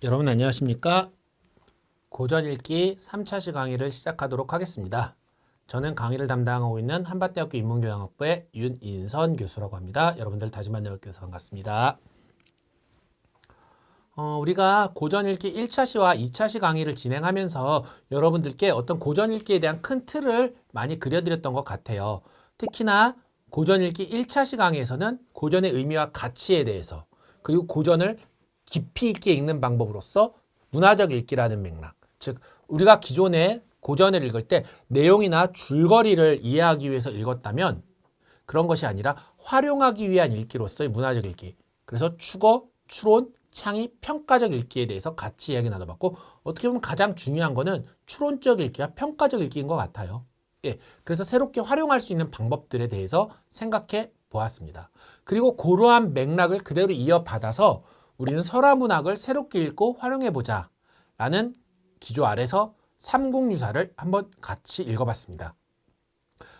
여러분 안녕하십니까? 고전 읽기 3차시 강의를 시작하도록 하겠습니다. 저는 강의를 담당하고 있는 한밭대학교 인문교양학부의 윤인선 교수라고 합니다. 여러분들 다시 만나뵙게 돼서 반갑습니다. 우리가 고전 읽기 1차시와 2차시 강의를 진행하면서 여러분들께 어떤 고전 읽기에 대한 큰 틀을 많이 그려드렸던 것 같아요. 특히나 고전 읽기 1차시 강의에서는 고전의 의미와 가치에 대해서 그리고 고전을 깊이 있게 읽는 방법으로서 문화적 읽기라는 맥락, 즉 우리가 기존에 고전을 읽을 때 내용이나 줄거리를 이해하기 위해서 읽었다면 그런 것이 아니라 활용하기 위한 읽기로서의 문화적 읽기, 그래서 추거, 추론, 창의, 평가적 읽기에 대해서 같이 이야기 나눠봤고, 어떻게 보면 가장 중요한 거는 추론적 읽기와 평가적 읽기인 것 같아요. 예, 그래서 새롭게 활용할 수 있는 방법들에 대해서 생각해 보았습니다. 그리고 그러한 맥락을 그대로 이어받아서 우리는 설화문학을 새롭게 읽고 활용해보자 라는 기조 아래서 삼국유사를 한번 같이 읽어봤습니다.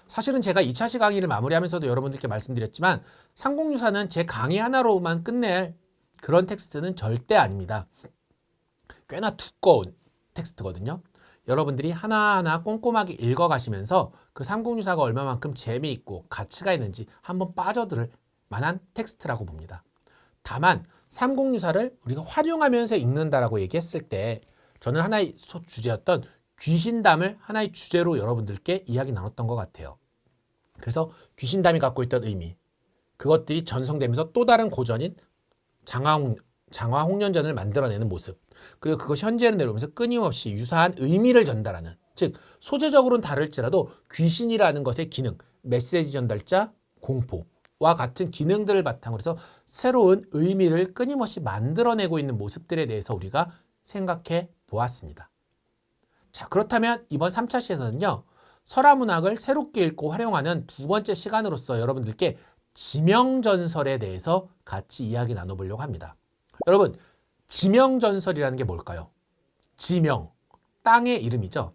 사실은 제가 2차시 강의를 마무리하면서도 여러분들께 말씀드렸지만 삼국유사는 제 강의 하나로만 끝낼 그런 텍스트는 절대 아닙니다. 꽤나 두꺼운 텍스트거든요. 여러분들이 하나하나 꼼꼼하게 읽어가시면서 그 삼국유사가 얼마만큼 재미있고 가치가 있는지 한번 빠져들 만한 텍스트라고 봅니다. 다만 삼국유사를 우리가 활용하면서 읽는다라고 얘기했을 때 저는 하나의 주제였던 귀신담을 하나의 주제로 여러분들께 이야기 나눴던 것 같아요. 그래서 귀신담이 갖고 있던 의미, 그것들이 전성되면서 또 다른 고전인 장화홍련전을 만들어내는 모습, 그리고 그것이 현재로 내려오면서 끊임없이 유사한 의미를 전달하는, 즉 소재적으로는 다를지라도 귀신이라는 것의 기능, 메시지 전달자, 공포와 같은 기능들을 바탕으로 해서 새로운 의미를 끊임없이 만들어내고 있는 모습들에 대해서 우리가 생각해 보았습니다. 자, 그렇다면 이번 3차 시에서는요, 설화문학을 새롭게 읽고 활용하는 두 번째 시간으로서 여러분들께 지명전설에 대해서 같이 이야기 나눠보려고 합니다. 여러분, 지명전설이라는 게 뭘까요? 지명, 땅의 이름이죠.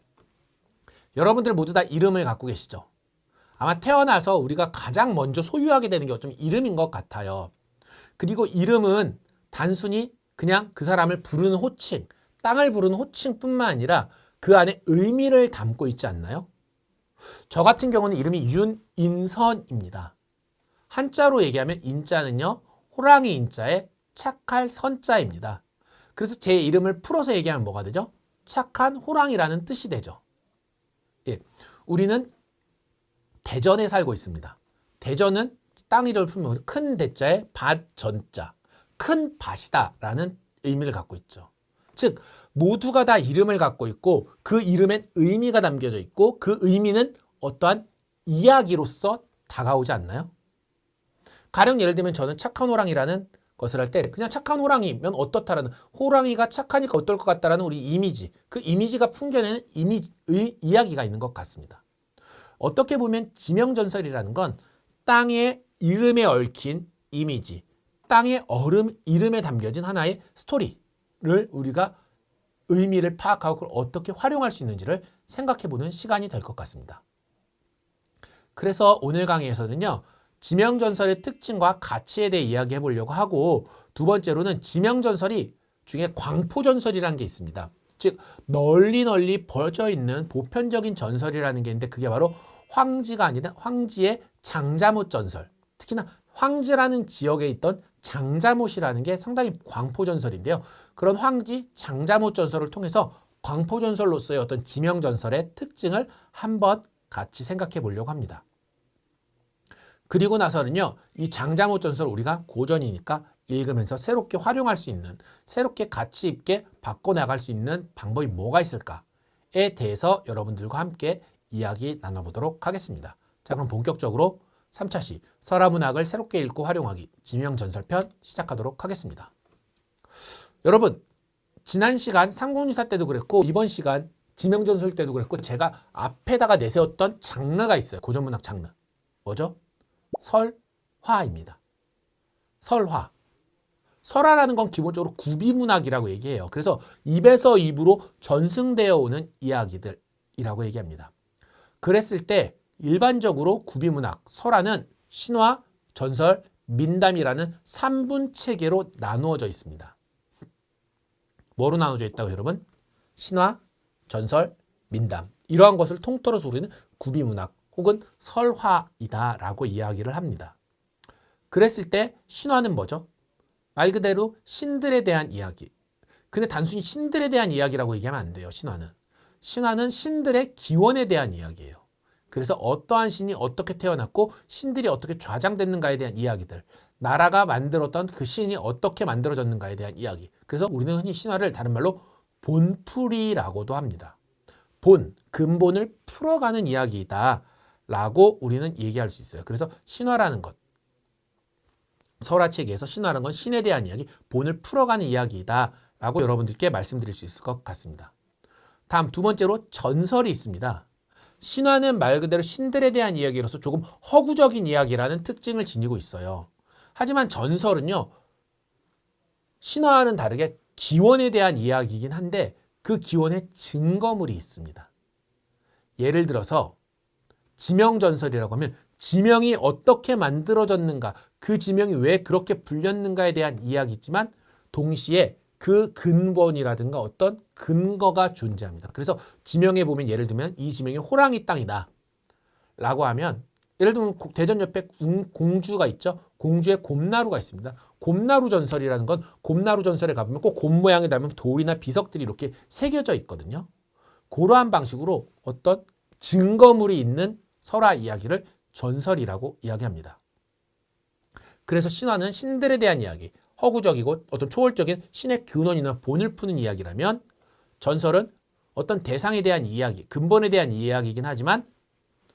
여러분들 모두 다 이름을 갖고 계시죠. 아마 태어나서 우리가 가장 먼저 소유하게 되는 게 좀 이름인 것 같아요. 그리고 이름은 단순히 그냥 그 사람을 부르는 호칭, 땅을 부르는 호칭뿐만 아니라 그 안에 의미를 담고 있지 않나요? 저 같은 경우는 이름이 윤인선입니다. 한자로 얘기하면 인자는요, 호랑이 인자에 착할 선자입니다. 그래서 제 이름을 풀어서 얘기하면 뭐가 되죠? 착한 호랑이라는 뜻이 되죠. 예, 우리는 대전에 살고 있습니다. 대전은 땅 이름을 풀면 큰 대자에 밭 전자, 큰 밭이다 라는 의미를 갖고 있죠. 즉 모두가 다 이름을 갖고 있고 그 이름엔 의미가 담겨져 있고 그 의미는 어떠한 이야기로서 다가오지 않나요? 가령 예를 들면 저는 착한 호랑이라는 것을 할 때 그냥 착한 호랑이면 어떻다라는, 호랑이가 착하니까 어떨 것 같다라는 우리 이미지, 그 이미지가 풍겨내는 이야기가 있는 것 같습니다. 어떻게 보면 지명전설이라는 건 땅의 이름에 얽힌 이미지, 땅의 이름에 담겨진 하나의 스토리를 우리가 의미를 파악하고 그걸 어떻게 활용할 수 있는지를 생각해보는 시간이 될 것 같습니다. 그래서 오늘 강의에서는요, 지명전설의 특징과 가치에 대해 이야기해 보려고 하고, 두 번째로는 지명전설이 중에 광포전설이라는 게 있습니다. 즉 널리 퍼져 있는 보편적인 전설이라는 게 있는데 그게 바로 황지가 아니라 황지의 장자못 전설, 특히나 황지라는 지역에 있던 장자못이라는 게 상당히 광포전설인데요. 그런 황지 장자못 전설을 통해서 광포전설로서의 어떤 지명전설의 특징을 한번 같이 생각해 보려고 합니다. 그리고 나서는요, 이 장자못 전설 우리가 고전이니까 읽으면서 새롭게 활용할 수 있는, 새롭게 가치 있게 바꿔나갈 수 있는 방법이 뭐가 있을까에 대해서 여러분들과 함께 이야기 나눠보도록 하겠습니다. 자, 그럼 본격적으로 3차시 설화문학을 새롭게 읽고 활용하기 지명전설편 시작하도록 하겠습니다. 여러분, 지난 시간 삼국유사 때도 그랬고 이번 시간 지명전설 때도 그랬고 제가 앞에다가 내세웠던 장르가 있어요. 고전문학 장르. 뭐죠? 설화입니다. 설화. 설화라는 건 기본적으로 구비문학이라고 얘기해요. 그래서 입에서 입으로 전승되어 오는 이야기들이라고 얘기합니다. 그랬을 때 일반적으로 구비문학, 설화는 신화, 전설, 민담이라는 3분 체계로 나누어져 있습니다. 뭐로 나눠져 있다고 여러분? 신화, 전설, 민담 이러한 것을 통틀어서 우리는 구비문학 혹은 설화이다라고 이야기를 합니다. 그랬을 때 신화는 뭐죠? 말 그대로 신들에 대한 이야기. 근데 단순히 신들에 대한 이야기라고 얘기하면 안 돼요. 신화는 신들의 기원에 대한 이야기예요. 그래서 어떠한 신이 어떻게 태어났고 신들이 어떻게 좌장됐는가에 대한 이야기들, 나라가 만들었던 그 신이 어떻게 만들어졌는가에 대한 이야기. 그래서 우리는 흔히 신화를 다른 말로 본풀이라고도 합니다. 근본을 풀어가는 이야기이다 라고 우리는 얘기할 수 있어요. 그래서 신화라는 것, 설화체계에서 신화라는 건 신에 대한 이야기, 본을 풀어가는 이야기이다 라고 여러분들께 말씀드릴 수 있을 것 같습니다. 다음 두 번째로 전설이 있습니다. 신화는 말 그대로 신들에 대한 이야기로서 조금 허구적인 이야기라는 특징을 지니고 있어요. 하지만 전설은요, 신화와는 다르게 기원에 대한 이야기이긴 한데 그 기원에 증거물이 있습니다. 예를 들어서 지명전설이라고 하면 지명이 어떻게 만들어졌는가, 그 지명이 왜 그렇게 불렸는가에 대한 이야기지만 동시에 그 근본이라든가 어떤 근거가 존재합니다. 그래서 지명에 보면 예를 들면 이 지명이 호랑이 땅이다 라고 하면 예를 들면 대전 옆에 공주가 있죠. 공주에 곰나루가 있습니다. 곰나루 전설이라는 건 곰나루 전설에 가보면 꼭 곰 모양에 닮은 돌이나 비석들이 이렇게 새겨져 있거든요. 그러한 방식으로 어떤 증거물이 있는 설화 이야기를 전설이라고 이야기합니다. 그래서 신화는 신들에 대한 이야기, 허구적이고 어떤 초월적인 신의 근원이나 본을 푸는 이야기라면 전설은 어떤 대상에 대한 이야기, 근본에 대한 이야기이긴 하지만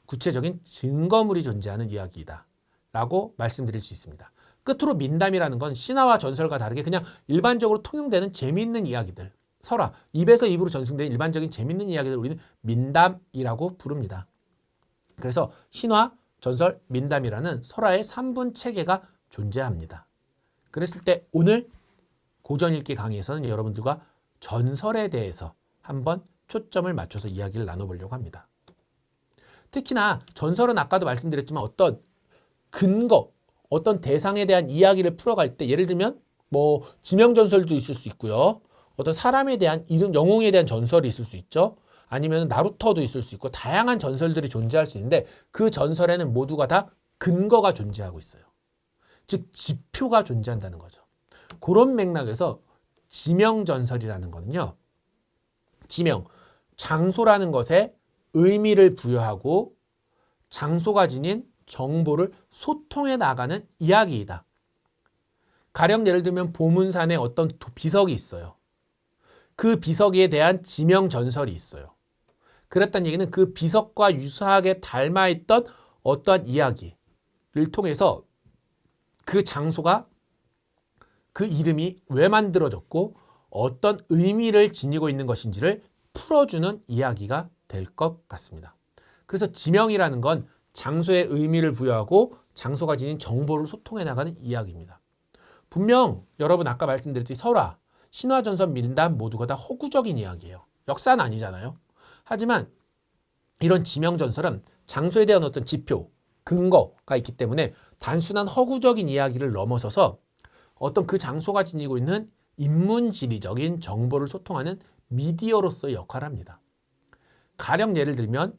구체적인 증거물이 존재하는 이야기이다 라고 말씀드릴 수 있습니다. 끝으로 민담이라는 건 신화와 전설과 다르게 그냥 일반적으로 통용되는 재미있는 이야기들, 설화, 입에서 입으로 전승되는 일반적인 재미있는 이야기들 우리는 민담이라고 부릅니다. 그래서 신화, 전설, 민담이라는 설화의 3분 체계가 존재합니다. 그랬을 때 오늘 고전 읽기 강의에서는 여러분들과 전설에 대해서 한번 초점을 맞춰서 이야기를 나눠보려고 합니다. 특히나 전설은 아까도 말씀드렸지만 어떤 근거, 어떤 대상에 대한 이야기를 풀어갈 때 예를 들면 뭐 지명전설도 있을 수 있고요. 어떤 사람에 대한 이름, 영웅에 대한 전설이 있을 수 있죠. 아니면 나루토도 있을 수 있고 다양한 전설들이 존재할 수 있는데 그 전설에는 모두가 다 근거가 존재하고 있어요. 즉 지표가 존재한다는 거죠. 그런 맥락에서 지명전설이라는 거는요. 지명, 장소라는 것에 의미를 부여하고 장소가 지닌 정보를 소통해 나가는 이야기이다. 가령 예를 들면 보문산에 어떤 비석이 있어요. 그 비석에 대한 지명전설이 있어요. 그랬다는 얘기는 그 비석과 유사하게 닮아있던 어떠한 이야기를 통해서 그 장소가 그 이름이 왜 만들어졌고 어떤 의미를 지니고 있는 것인지를 풀어주는 이야기가 될 것 같습니다. 그래서 지명이라는 건 장소에 의미를 부여하고 장소가 지닌 정보를 소통해 나가는 이야기입니다. 분명 여러분 아까 말씀드렸듯이 설화, 신화, 전설, 민담 모두가 다 허구적인 이야기예요. 역사는 아니잖아요. 하지만 이런 지명전설은 장소에 대한 어떤 지표, 근거가 있기 때문에 단순한 허구적인 이야기를 넘어서서 어떤 그 장소가 지니고 있는 인문지리적인 정보를 소통하는 미디어로서의 역할을 합니다. 가령 예를 들면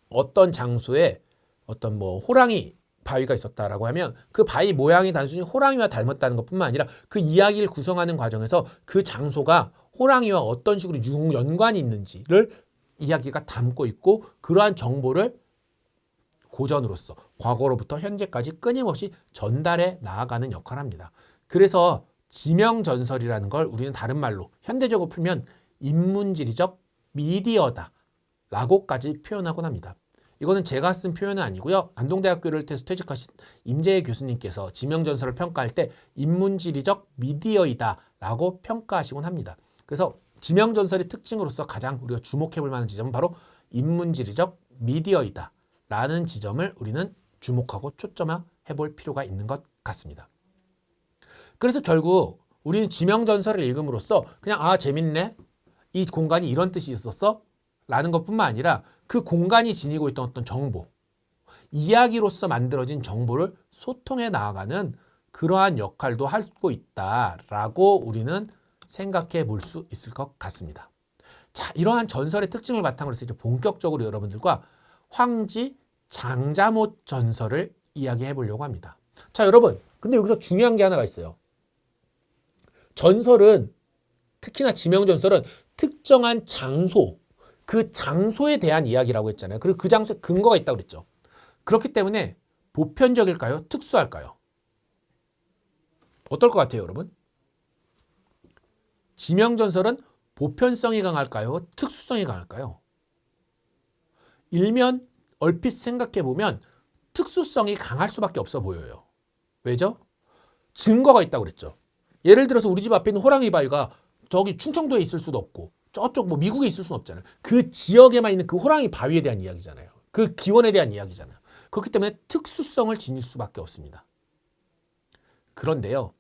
어떤 장소에 어떤 뭐 호랑이 바위가 있었다라고 하면 그 바위 모양이 단순히 호랑이와 닮았다는 것뿐만 아니라 그 이야기를 구성하는 과정에서 그 장소가 호랑이와 어떤 식으로 연관이 있는지를 이야기가 담고 있고 그러한 정보를 고전으로서 과거로부터 현재까지 끊임없이 전달해 나아가는 역할을 합니다. 그래서 지명전설이라는 걸 우리는 다른 말로 현대적으로 풀면 인문지리적 미디어다 라고까지 표현하곤 합니다. 이거는 제가 쓴 표현은 아니고요. 안동대학교를 퇴직하신 임재혜 교수님께서 지명전설을 평가할 때 인문지리적 미디어이다 라고 평가하시곤 합니다. 그래서 지명전설의 특징으로서 가장 우리가 주목해 볼 만한 지점은 바로 인문지리적 미디어이다 라는 지점을 우리는 주목하고 초점해 볼 필요가 있는 것 같습니다. 그래서 결국 우리는 지명전설을 읽음으로써 그냥 재밌네, 이 공간이 이런 뜻이 있었어 라는 것뿐만 아니라 그 공간이 지니고 있던 어떤 정보, 이야기로서 만들어진 정보를 소통해 나아가는 그러한 역할도 하고 있다라고 우리는 생각해 볼 수 있을 것 같습니다. 자, 이러한 전설의 특징을 바탕으로 해서 이제 본격적으로 여러분들과 황지 장자못 전설을 이야기해 보려고 합니다. 자, 여러분, 근데 여기서 중요한 게 하나가 있어요. 전설은, 특히나 지명전설은 특정한 장소, 그 장소에 대한 이야기라고 했잖아요. 그리고 그 장소에 근거가 있다고 그랬죠. 그렇기 때문에 보편적일까요? 특수할까요? 어떨 것 같아요, 여러분? 지명전설은 보편성이 강할까요? 특수성이 강할까요? 일면 얼핏 생각해보면 특수성이 강할 수밖에 없어 보여요. 왜죠? 증거가 있다고 그랬죠. 예를 들어서 우리 집 앞에 있는 호랑이 바위가 저기 충청도에 있을 수도 없고 저쪽 뭐 미국에 있을 수는 없잖아요. 그 지역에만 있는 그 호랑이 바위에 대한 이야기잖아요. 그 기원에 대한 이야기잖아요. 그렇기 때문에 특수성을 지닐 수밖에 없습니다. 그런데요.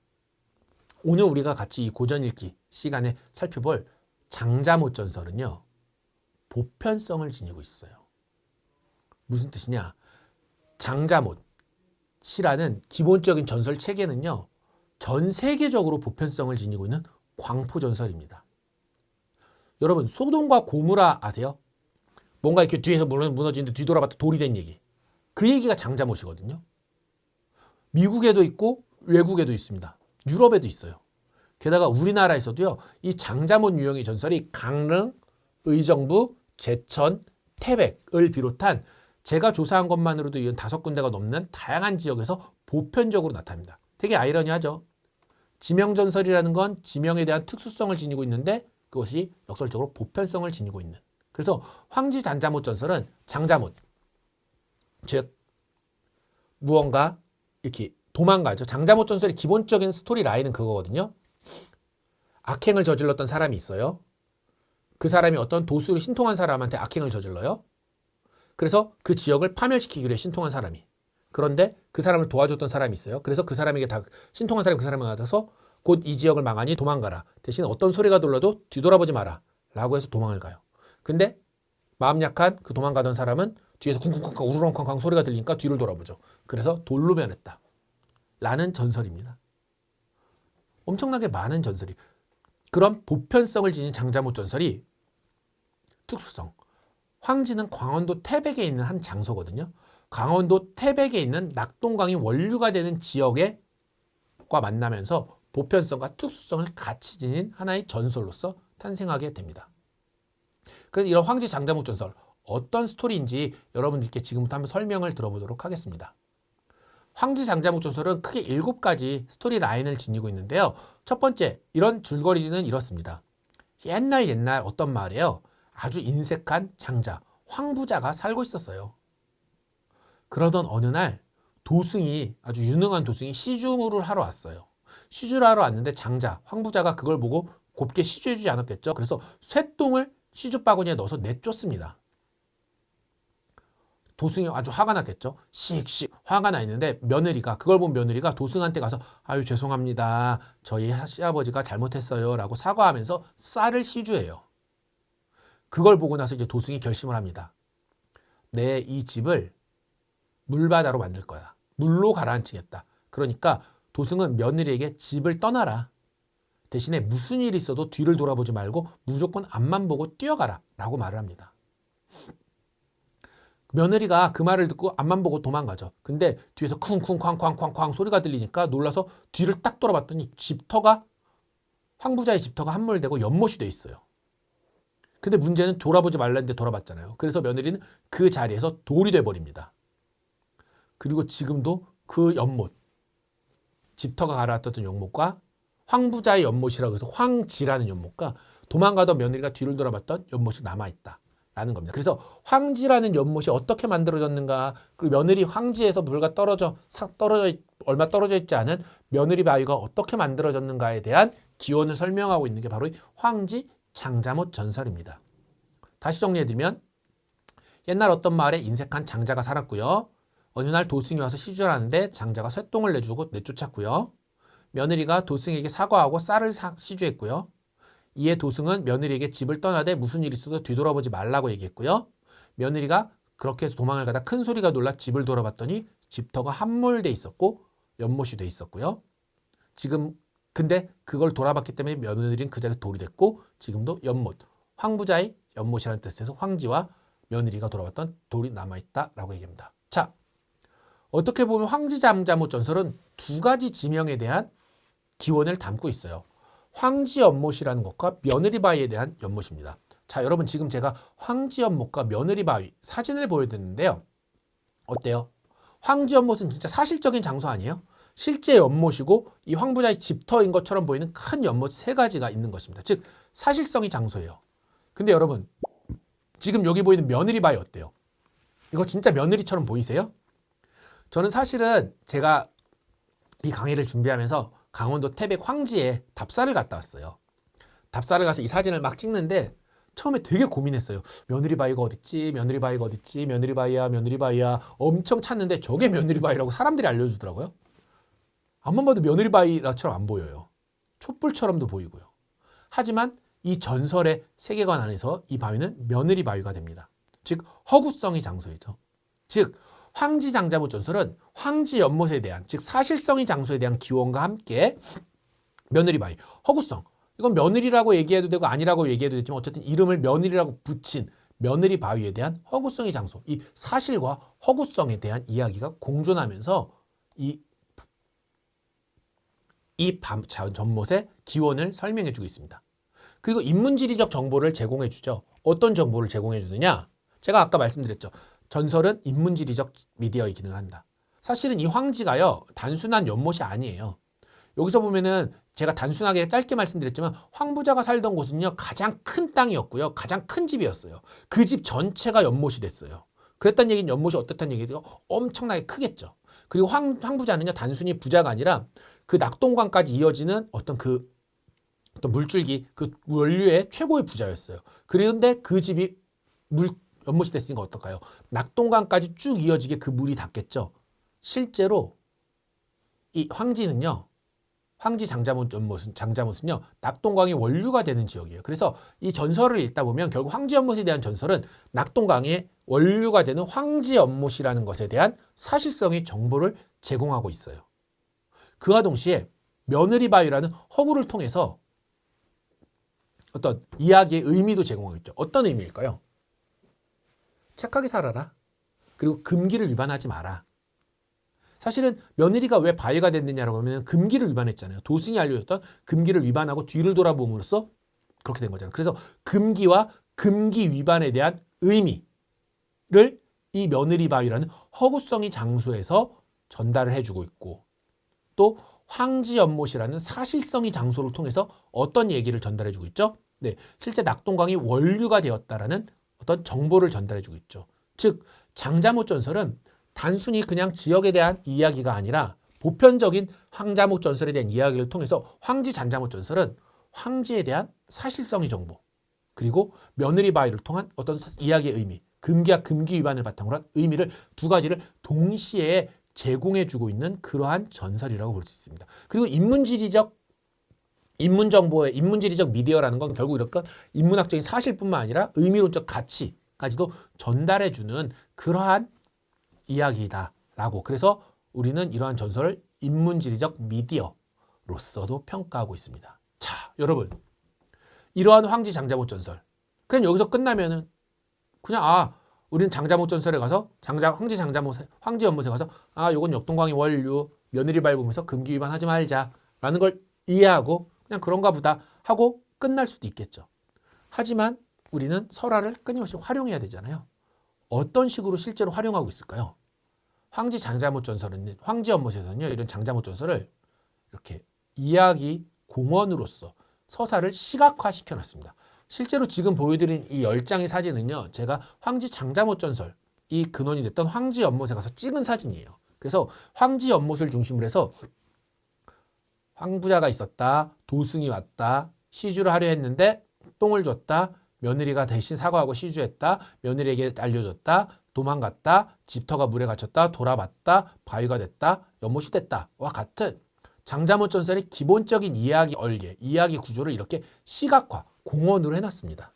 오늘 우리가 같이 이 고전 읽기 시간에 살펴볼 장자못 전설은요. 보편성을 지니고 있어요. 무슨 뜻이냐? 장자못이라는 기본적인 전설 체계는요. 전 세계적으로 보편성을 지니고 있는 광포 전설입니다. 여러분, 소돔과 고무라 아세요? 뭔가 이렇게 뒤에서 무너지는데 뒤돌아봤다 돌이 된 얘기. 그 얘기가 장자못이거든요. 미국에도 있고 외국에도 있습니다. 유럽에도 있어요. 게다가 우리나라에서도요. 이 장자못 유형의 전설이 강릉, 의정부, 제천, 태백을 비롯한 제가 조사한 것만으로도 이런 5군데가 넘는 다양한 지역에서 보편적으로 나타납니다. 되게 아이러니하죠. 지명전설이라는 건 지명에 대한 특수성을 지니고 있는데 그것이 역설적으로 보편성을 지니고 있는. 그래서 황지 장자못 전설은 장자못, 즉 무언가 이렇게 도망가죠. 장자못 전설의 기본적인 스토리 라인은 그거거든요. 악행을 저질렀던 사람이 있어요. 그 사람이 어떤 도수를 신통한 사람한테 악행을 저질러요. 그래서 그 지역을 파멸시키기로 해, 신통한 사람이. 그런데 그 사람을 도와줬던 사람이 있어요. 그래서 그 사람에게 다 신통한 사람이 그 사람을 받아서 곧 이 지역을 망하니 도망가라. 대신 어떤 소리가 들려도 뒤돌아보지 마라. 라고 해서 도망을 가요. 근데 마음 약한 그 도망가던 사람은 뒤에서 쿵쿵쿵쿵 우르렁쾅쾅 소리가 들리니까 뒤를 돌아보죠. 그래서 돌로 변했다. 라는 전설입니다. 엄청나게 많은 전설이. 그런 보편성을 지닌 장자못 전설이 특수성. 황지는 강원도 태백에 있는 한 장소거든요. 강원도 태백에 있는 낙동강이 원류가 되는 지역과 만나면서 보편성과 특수성을 같이 지닌 하나의 전설로서 탄생하게 됩니다. 그래서 이런 황지 장자못 전설 어떤 스토리인지 여러분들께 지금부터 한번 설명을 들어보도록 하겠습니다. 황지 장자목 전설은 크게 7가지 스토리 라인을 지니고 있는데요. 첫 번째, 이런 줄거리는 이렇습니다. 옛날 어떤 마을에요. 아주 인색한 장자, 황부자가 살고 있었어요. 그러던 어느 날 도승이, 아주 유능한 도승이 시주를 하러 왔어요. 시주를 하러 왔는데 장자, 황부자가 그걸 보고 곱게 시주해주지 않았겠죠. 그래서 쇠똥을 시주 바구니에 넣어서 내쫓습니다. 도승이 아주 화가 났겠죠. 씩씩 화가 나 있는데 며느리가, 그걸 본 며느리가 도승한테 가서 아유 죄송합니다. 저희 시아버지가 잘못했어요. 라고 사과하면서 쌀을 시주해요. 그걸 보고 나서 이제 도승이 결심을 합니다. 내 이 집을 물바다로 만들 거야. 물로 가라앉히겠다. 그러니까 도승은 며느리에게 집을 떠나라. 대신에 무슨 일이 있어도 뒤를 돌아보지 말고 무조건 앞만 보고 뛰어가라. 라고 말을 합니다. 며느리가 그 말을 듣고 앞만 보고 도망가죠. 근데 뒤에서 쿵쿵쾅쾅쾅쾅 소리가 들리니까 놀라서 뒤를 딱 돌아봤더니 집터가, 황부자의 집터가 함몰되고 연못이 돼 있어요. 근데 문제는 돌아보지 말라는데 돌아봤잖아요. 그래서 며느리는 그 자리에서 돌이 돼버립니다. 그리고 지금도 그 연못, 집터가 가라앉았던 연못과 황부자의 연못이라고 해서 황지라는 연못과 도망가던 며느리가 뒤를 돌아봤던 연못이 남아있다. 라는 겁니다. 그래서 황지라는 연못이 어떻게 만들어졌는가, 그리고 며느리 황지에서 물과 얼마 떨어져 있지 않은 며느리 바위가 어떻게 만들어졌는가에 대한 기원을 설명하고 있는 게 바로 이 황지 장자못 전설입니다. 다시 정리해드리면 옛날 어떤 마을에 인색한 장자가 살았고요. 어느 날 도승이 와서 시주를 하는데 장자가 쇠똥을 내주고 내쫓았고요. 며느리가 도승에게 사과하고 쌀을 시주했고요. 이에 도승은 며느리에게 집을 떠나되 무슨 일이 있어도 뒤돌아보지 말라고 얘기했고요. 며느리가 그렇게 해서 도망을 가다 큰 소리가 놀라 집을 돌아봤더니 집터가 함몰돼 있었고 연못이 돼 있었고요. 지금 근데 그걸 돌아봤기 때문에 며느리는 그 자리에 돌이 됐고 지금도 연못, 황부자의 연못이라는 뜻에서 황지와 며느리가 돌아왔던 돌이 남아있다라고 얘기합니다. 자, 어떻게 보면 황지잠자못 전설은 두 가지 지명에 대한 기원을 담고 있어요. 황지연못이라는 것과 며느리바위에 대한 연못입니다. 자, 여러분 지금 제가 황지연못과 며느리바위 사진을 보여드렸는데요. 어때요? 황지연못은 진짜 사실적인 장소 아니에요? 실제 연못이고 이 황부자의 집터인 것처럼 보이는 큰 연못 세 가지가 있는 것입니다. 즉 사실성이 장소예요. 근데 여러분 지금 여기 보이는 며느리바위 어때요? 이거 진짜 며느리처럼 보이세요? 저는 사실은 제가 이 강의를 준비하면서 강원도 태백 황지에 답사를 갔다 왔어요. 답사를 가서 이 사진을 막 찍는데 처음에 되게 고민했어요. 며느리바위가 어딨지? 며느리바위가 어딨지? 며느리바위야, 며느리바위야. 엄청 찾는데 저게 며느리바위라고 사람들이 알려주더라고요. 앞만 봐도 며느리바위처럼 안 보여요. 촛불처럼도 보이고요. 하지만 이 전설의 세계관 안에서 이 바위는 며느리바위가 됩니다. 즉 허구성이 장소이죠. 즉 황지장자못 전설은 황지 연못에 대한 즉 사실성의 장소에 대한 기원과 함께 며느리바위, 허구성 이건 며느리라고 얘기해도 되고 아니라고 얘기해도 되지만 어쨌든 이름을 며느리라고 붙인 며느리바위에 대한 허구성의 장소 이 사실과 허구성에 대한 이야기가 공존하면서 이 전못의 기원을 설명해 주고 있습니다. 그리고 인문지리적 정보를 제공해 주죠. 어떤 정보를 제공해 주느냐? 제가 아까 말씀드렸죠. 전설은 인문지리적 미디어의 기능을 한다. 사실은 이 황지가요. 단순한 연못이 아니에요. 여기서 보면은 제가 단순하게 짧게 말씀드렸지만 황부자가 살던 곳은요. 가장 큰 땅이었고요. 가장 큰 집이었어요. 그 집 전체가 연못이 됐어요. 그랬다는 얘기는 연못이 어떻다는 얘기죠? 엄청나게 크겠죠. 그리고 황부자는요. 단순히 부자가 아니라 그 낙동강까지 이어지는 어떤 물줄기, 그 원료의 최고의 부자였어요. 그런데 그 집이 연못이 됐으니까 어떨까요? 낙동강까지 쭉 이어지게 그 물이 닿겠죠. 실제로 이 황지는요. 황지 장자못은요. 낙동강이 원류가 되는 지역이에요. 그래서 이 전설을 읽다 보면 결국 황지 연못에 대한 전설은 낙동강의 원류가 되는 황지 연못이라는 것에 대한 사실성의 정보를 제공하고 있어요. 그와 동시에 며느리바위라는 허구를 통해서 어떤 이야기의 의미도 제공하고 있죠. 어떤 의미일까요? 착하게 살아라. 그리고 금기를 위반하지 마라. 사실은 며느리가 왜 바위가 됐느냐라고 하면 금기를 위반했잖아요. 도승이 알려줬던 금기를 위반하고 뒤를 돌아봄으로써 그렇게 된 거잖아요. 그래서 금기와 금기 위반에 대한 의미를 이 며느리바위라는 허구성의 장소에서 전달을 해주고 있고 또 황지연못이라는 사실성의 장소를 통해서 어떤 얘기를 전달해주고 있죠? 네, 실제 낙동강이 원류가 되었다라는 어떤 정보를 전달해주고 있죠. 즉 장자못 전설은 단순히 그냥 지역에 대한 이야기가 아니라 보편적인 황자못 전설에 대한 이야기를 통해서 황지 장자못 전설은 황지에 대한 사실성의 정보 그리고 며느리바위를 통한 어떤 이야기의 의미 금기와 금기 위반을 바탕으로 한 의미를 두 가지를 동시에 제공해주고 있는 그러한 전설이라고 볼 수 있습니다. 그리고 인문지리적 미디어라는 건 결국 이렇게 인문학적인 사실뿐만 아니라 의미론적 가치까지도 전달해주는 그러한 이야기다라고. 그래서 우리는 이러한 전설을 인문지리적 미디어로서도 평가하고 있습니다. 자, 여러분, 이러한 황지 장자못 전설. 그냥 여기서 끝나면은 그냥 우리는 장자못 전설에 가서 황지 연못에 가서 요건 역동강의 원류 며느리 밟으면서 금기 위반하지 말자라는 걸 이해하고 그냥 그런가 보다 하고 끝날 수도 있겠죠. 하지만 우리는 설화를 끊임없이 활용해야 되잖아요. 어떤 식으로 실제로 활용하고 있을까요? 황지 장자못 전설은 황지 연못에서는요. 이런 장자못 전설을 이렇게 이야기 공원으로서 서사를 시각화시켜 놨습니다. 실제로 지금 보여드린 이 10장의 사진은요. 제가 황지 장자못 전설 이 근원이 됐던 황지 연못에 가서 찍은 사진이에요. 그래서 황지 연못을 중심으로 해서 황부자가 있었다. 도승이 왔다. 시주를 하려 했는데 똥을 줬다. 며느리가 대신 사과하고 시주했다. 며느리에게 알려줬다. 도망갔다. 집터가 물에 갇혔다. 돌아봤다. 바위가 됐다. 연못이 됐다와 같은 장자못 전설의 기본적인 이야기 얼개, 이야기 구조를 이렇게 시각화, 공원으로 해놨습니다.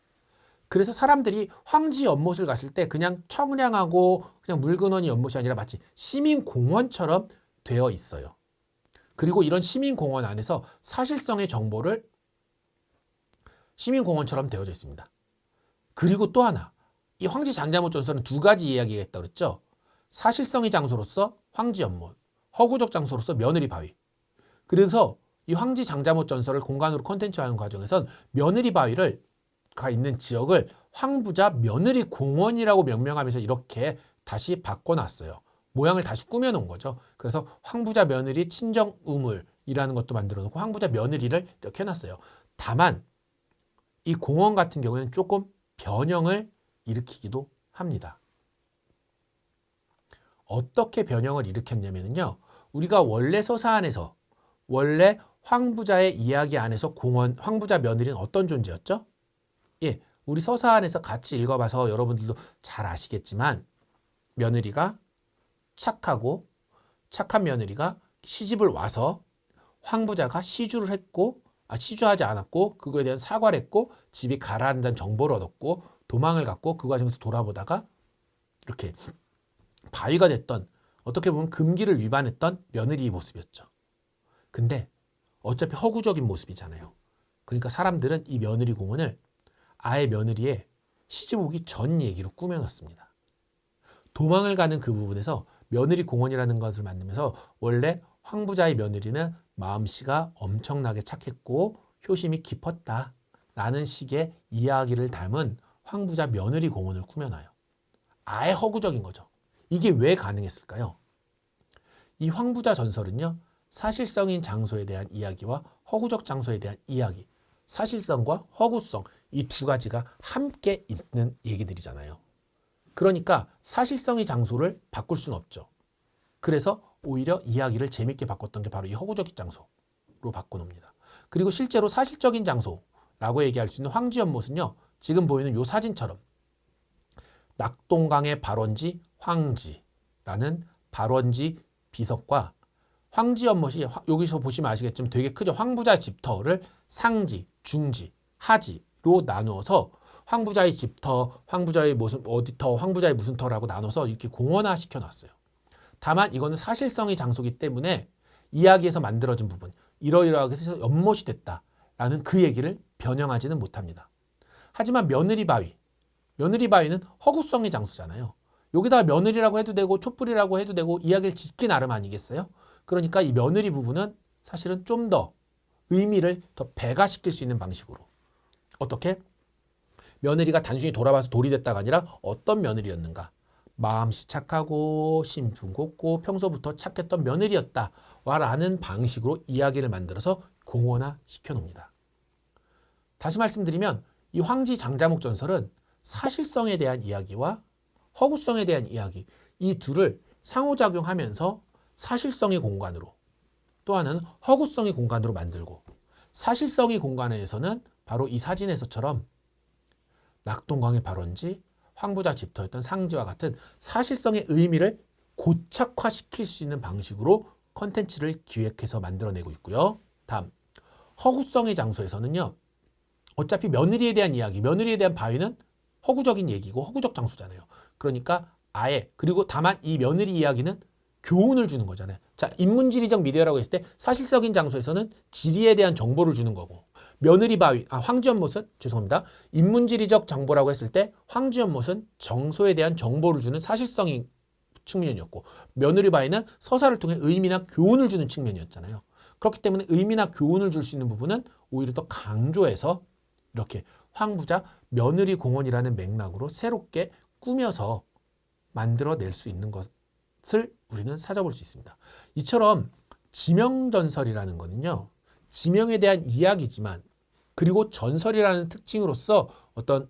그래서 사람들이 황지 연못을 갔을 때 그냥 청량하고 그냥 물 근원이 연못이 아니라 마치 시민공원처럼 되어 있어요. 그리고 이런 시민공원 안에서 사실성의 정보를 시민공원처럼 되어져 있습니다. 그리고 또 하나, 이 황지 장자못 전설은 두 가지 이야기가 있다고 그랬죠. 사실성의 장소로서 황지 연못, 허구적 장소로서 며느리 바위. 그래서 이 황지 장자못 전설을 공간으로 콘텐츠화하는 과정에선 며느리 바위를 가 있는 지역을 황부자 며느리 공원이라고 명명하면서 이렇게 다시 바꿔놨어요. 모양을 다시 꾸며놓은 거죠. 그래서 황부자 며느리 친정 우물이라는 것도 만들어놓고 황부자 며느리를 이렇게 해놨어요. 다만 이 공원 같은 경우에는 조금 변형을 일으키기도 합니다. 어떻게 변형을 일으켰냐면요. 우리가 원래 서사 안에서 원래 황부자의 이야기 안에서 공원 황부자 며느리는 어떤 존재였죠? 예, 우리 서사 안에서 같이 읽어봐서 여러분들도 잘 아시겠지만 며느리가 착한 며느리가 시집을 와서 황부자가 시주를 했고 시주하지 않았고 그거에 대한 사과를 했고 집이 가라앉는 정보를 얻었고 도망을 갔고 그 과정에서 돌아보다가 이렇게 바위가 됐던 어떻게 보면 금기를 위반했던 며느리의 모습이었죠. 근데 어차피 허구적인 모습이잖아요. 그러니까 사람들은 이 며느리 공원을 아예 며느리의 시집 오기 전 얘기로 꾸며놨습니다. 도망을 가는 그 부분에서 며느리 공원이라는 것을 만들면서 원래 황부자의 며느리는 마음씨가 엄청나게 착했고 효심이 깊었다라는 식의 이야기를 담은 황부자 며느리 공원을 꾸며놔요. 아예 허구적인 거죠. 이게 왜 가능했을까요? 이 황부자 전설은요. 사실성인 장소에 대한 이야기와 허구적 장소에 대한 이야기, 사실성과 허구성 이 두 가지가 함께 있는 얘기들이잖아요. 그러니까 사실성의 장소를 바꿀 수는 없죠. 그래서 오히려 이야기를 재밌게 바꿨던 게 바로 이 허구적 장소로 바꿔놓습니다. 그리고 실제로 사실적인 장소라고 얘기할 수 있는 황지연못은요. 지금 보이는 이 사진처럼 낙동강의 발원지 황지라는 발원지 비석과 황지연못이 여기서 보시면 아시겠지만 되게 크죠. 황부자 집터를 상지, 중지, 하지로 나누어서 황부자의 집터, 황부자의 무슨 어디터, 황부자의 무슨 터라고 나눠서 이렇게 공원화 시켜놨어요. 다만 이거는 사실성의 장소이기 때문에 이야기에서 만들어진 부분, 이러이러하게 해서 연못이 됐다라는 그 얘기를 변형하지는 못합니다. 하지만 며느리 바위는 허구성의 장소잖아요. 여기다가 며느리라고 해도 되고 촛불이라고 해도 되고 이야기를 짓기 나름 아니겠어요? 그러니까 이 며느리 부분은 사실은 좀 더 의미를 더 배가시킬 수 있는 방식으로 어떻게? 며느리가 단순히 돌아와서 돌이 됐다가 아니라 어떤 며느리였는가? 마음씨 착하고 심품 곱고 평소부터 착했던 며느리였다라는 방식으로 이야기를 만들어서 공원화 시켜놓습니다. 다시 말씀드리면 이 황지 장자목 전설은 사실성에 대한 이야기와 허구성에 대한 이야기 이 둘을 상호작용하면서 사실성의 공간으로 또 하나는 허구성의 공간으로 만들고 사실성의 공간에서는 바로 이 사진에서처럼 낙동강의 발원지, 황부자 집터였던 상지와 같은 사실성의 의미를 고착화시킬 수 있는 방식으로 컨텐츠를 기획해서 만들어내고 있고요. 다음, 허구성의 장소에서는요. 어차피 며느리에 대한 이야기, 며느리에 대한 바위는 허구적인 얘기고 허구적 장소잖아요. 그러니까 아예 그리고 다만 이 며느리 이야기는 교훈을 주는 거잖아요. 자, 인문지리적 미디어라고 했을 때 사실적인 장소에서는 지리에 대한 정보를 주는 거고 며느리 바위, 황지연못은 죄송합니다. 인문지리적 정보라고 했을 때 황지연못은 정소에 대한 정보를 주는 사실성인 측면이었고 며느리 바위는 서사를 통해 의미나 교훈을 주는 측면이었잖아요. 그렇기 때문에 의미나 교훈을 줄 수 있는 부분은 오히려 더 강조해서 이렇게 황부자 며느리 공원이라는 맥락으로 새롭게 꾸며서 만들어낼 수 있는 것을 우리는 찾아볼 수 있습니다. 이처럼 지명전설이라는 거는요. 지명에 대한 이야기지만 그리고 전설이라는 특징으로서 어떤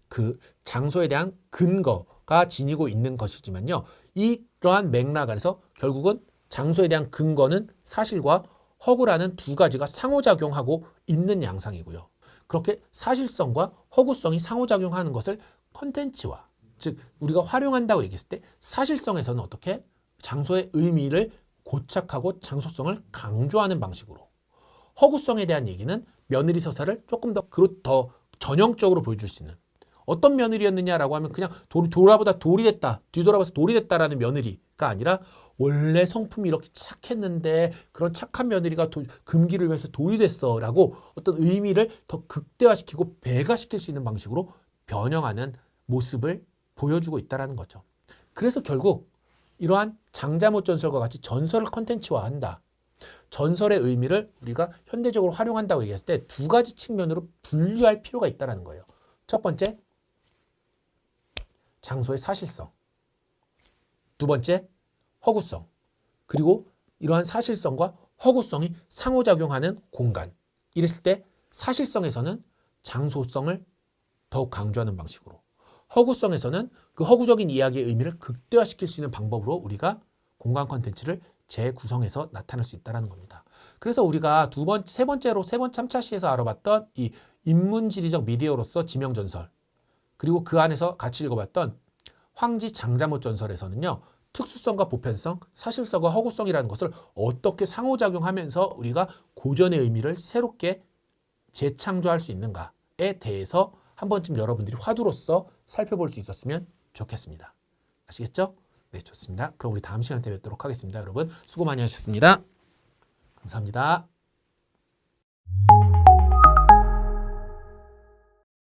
그 장소에 대한 근거가 지니고 있는 것이지만요. 이러한 맥락 안에서 결국은 장소에 대한 근거는 사실과 허구라는 두 가지가 상호작용하고 있는 양상이고요. 그렇게 사실성과 허구성이 상호작용하는 것을 컨텐츠화, 즉 우리가 활용한다고 얘기했을 때 사실성에서는 어떻게 장소의 의미를 고착하고 장소성을 강조하는 방식으로 허구성에 대한 얘기는 며느리 서사를 조금 더 전형적으로 보여줄 수 있는 어떤 며느리였느냐라고 하면 그냥 돌아보다 돌이 됐다, 뒤돌아봐서 돌이 됐다라는 며느리가 아니라 원래 성품이 이렇게 착했는데 그런 착한 며느리가 금기를 위해서 돌이 됐어라고 어떤 의미를 더 극대화시키고 배가시킬 수 있는 방식으로 변형하는 모습을 보여주고 있다는 거죠. 그래서 결국 이러한 장자못 전설과 같이 전설을 컨텐츠화한다. 전설의 의미를 우리가 현대적으로 활용한다고 얘기했을 때 두 가지 측면으로 분류할 필요가 있다는 거예요. 첫 번째, 장소의 사실성. 두 번째, 허구성. 그리고 이러한 사실성과 허구성이 상호작용하는 공간. 이랬을 때 사실성에서는 장소성을 더욱 강조하는 방식으로, 허구성에서는 그 허구적인 이야기의 의미를 극대화시킬 수 있는 방법으로 우리가 공간 콘텐츠를 재구성해서 나타낼 수 있다는 겁니다. 그래서 우리가 세 번째 3차 시에서 알아봤던 이 인문지리적 미디어로서 지명전설, 그리고 그 안에서 같이 읽어봤던 황지 장자못 전설에서는요, 특수성과 보편성, 사실성과 허구성이라는 것을 어떻게 상호작용하면서 우리가 고전의 의미를 새롭게 재창조할 수 있는가에 대해서 한 번쯤 여러분들이 화두로서 살펴볼 수 있었으면 좋겠습니다. 아시겠죠? 네, 좋습니다. 그럼 우리 다음 시간에 뵙도록 하겠습니다. 여러분 수고 많이 하셨습니다. 감사합니다.